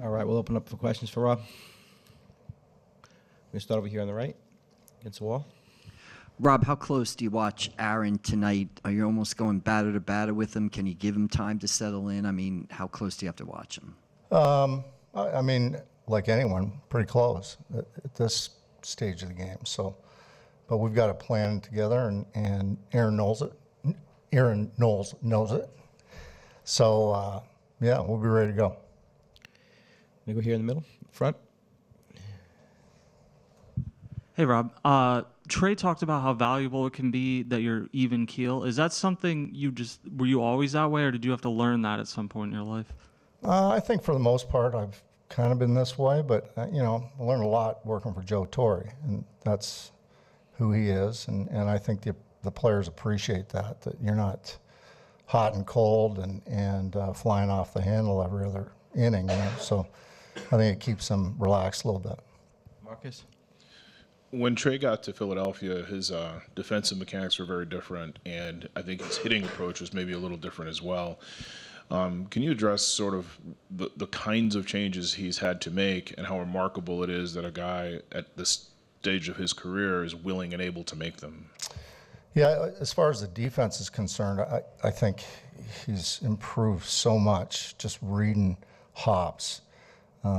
All right, we'll open up for questions for Rob. We're going to start over here on the right, against the wall. Rob, how close do you watch Aaron tonight? Are you almost going batter to batter with him? Can you give him time to settle in? I mean, how close do you have to watch him? I mean, like anyone, pretty close at this stage of the game. So, but we've got a plan together, and Aaron knows it. Aaron knows it. So, yeah, we'll be ready to go. We go here in the middle, front. Hey, Rob. Trea talked about how valuable it can be that you're even keel. Is that something were you always that way, or did you have to learn that at some point in your life? I think for the most part, I've kind of been this way, but, I learned a lot working for Joe Torre, and that's who he is. And I think the players appreciate that you're not hot and cold and flying off the handle every other inning. So I think it keeps them relaxed a little bit. Marcus? When Trea got to Philadelphia, his defensive mechanics were very different, and I think his hitting approach was maybe a little different as well. Can you address sort of the kinds of changes he's had to make and how remarkable it is that a guy at this stage of his career is willing and able to make them? Yeah, as far as the defense is concerned, I think he's improved so much just reading hops,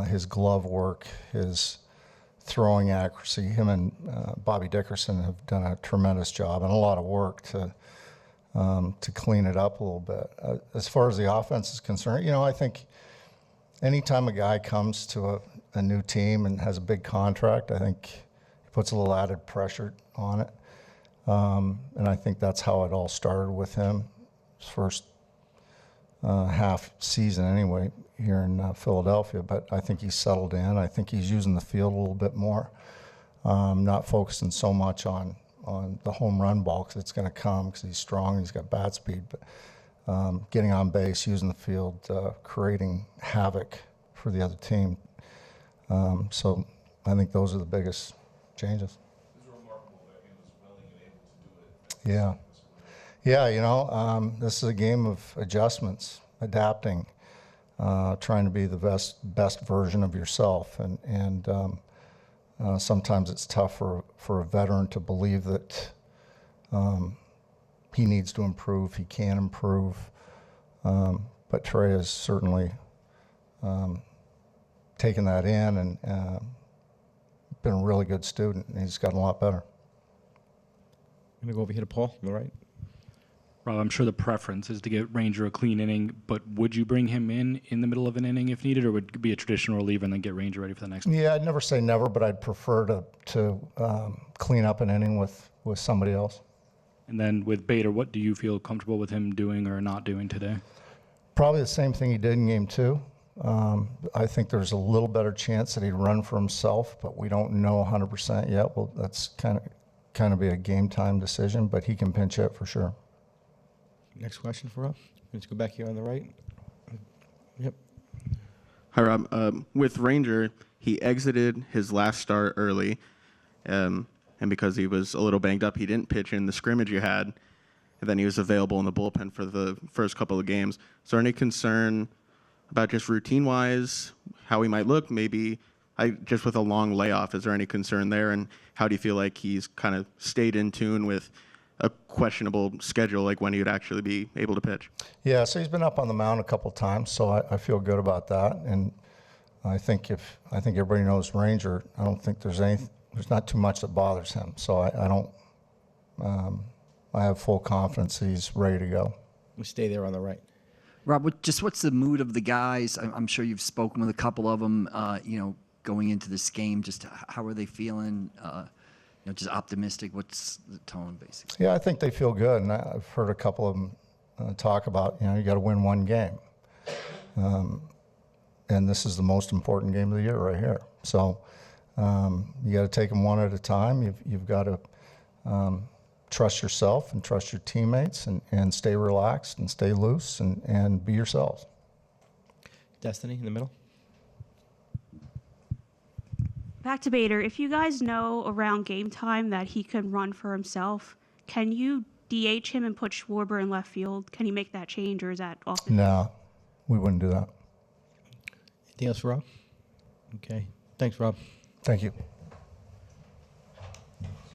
his glove work, his throwing accuracy. Him and Bobby Dickerson have done a tremendous job and a lot of work to clean it up a little bit. As far as the offense is concerned, I think anytime a guy comes to a new team and has a big contract, I think he puts a little added pressure on it. And I think that's how it all started with him, his first half season anyway here in Philadelphia. But I think he's settled in. I think he's using the field a little bit more, not focusing so much on the home run ball because it's going to come because he's strong, he's got bat speed. But getting on base, using the field, creating havoc for the other team. So I think those are the biggest changes. Yeah. Yeah, this is a game of adjustments, adapting, trying to be the best version of yourself. And sometimes it's tough for a veteran to believe that he needs to improve, he can improve. But Trea has certainly taken that in and been a really good student, and he's gotten a lot better. I'm going to go over here to Paul on the right. Rob, I'm sure the preference is to get Ranger a clean inning, but would you bring him in the middle of an inning if needed, or would it be a traditional reliever and then get Ranger ready for the next one? Yeah, I'd never say never, but I'd prefer to clean up an inning with somebody else. And then with Bader, what do you feel comfortable with him doing or not doing today? Probably the same thing he did in Game 2. I think there's a little better chance that he'd run for himself, but we don't know 100% yet. Well, that's kind of be a game time decision, but he can pinch hit for sure. Next question for Rob. Let's go back here on the right. Yep. Hi, Rob. With Ranger, he exited his last start early, and because he was a little banged up, he didn't pitch in the scrimmage you had, and then he was available in the bullpen for the first couple of games. Is there any concern about just routine-wise, how he might look? Maybe just with a long layoff, is there any concern there? And how do you feel like he's kind of stayed in tune with a questionable schedule, like when he would actually be able to pitch? Yeah, so he's been up on the mound a couple times, so I feel good about that. And I think everybody knows Ranger, I don't think there's not too much that bothers him. So I have full confidence he's ready to go. We stay there on the right. Rob, what's the mood of the guys? I'm sure you've spoken with a couple of them, going into this game. Just how are they feeling? Just optimistic. What's the tone, basically? Yeah, I think they feel good, and I've heard a couple of them talk about, you got to win one game. And this is the most important game of the year right here. So you got to take them one at a time. You've got to trust yourself and trust your teammates and stay relaxed and stay loose and be yourselves. Destiny in the middle. Back to Bader. If you guys know around game time that he can run for himself, can you DH him and put Schwarber in left field? Can you make that change, or is that off the No, we wouldn't do that. Anything else for Rob? Okay. Thanks, Rob. Thank you.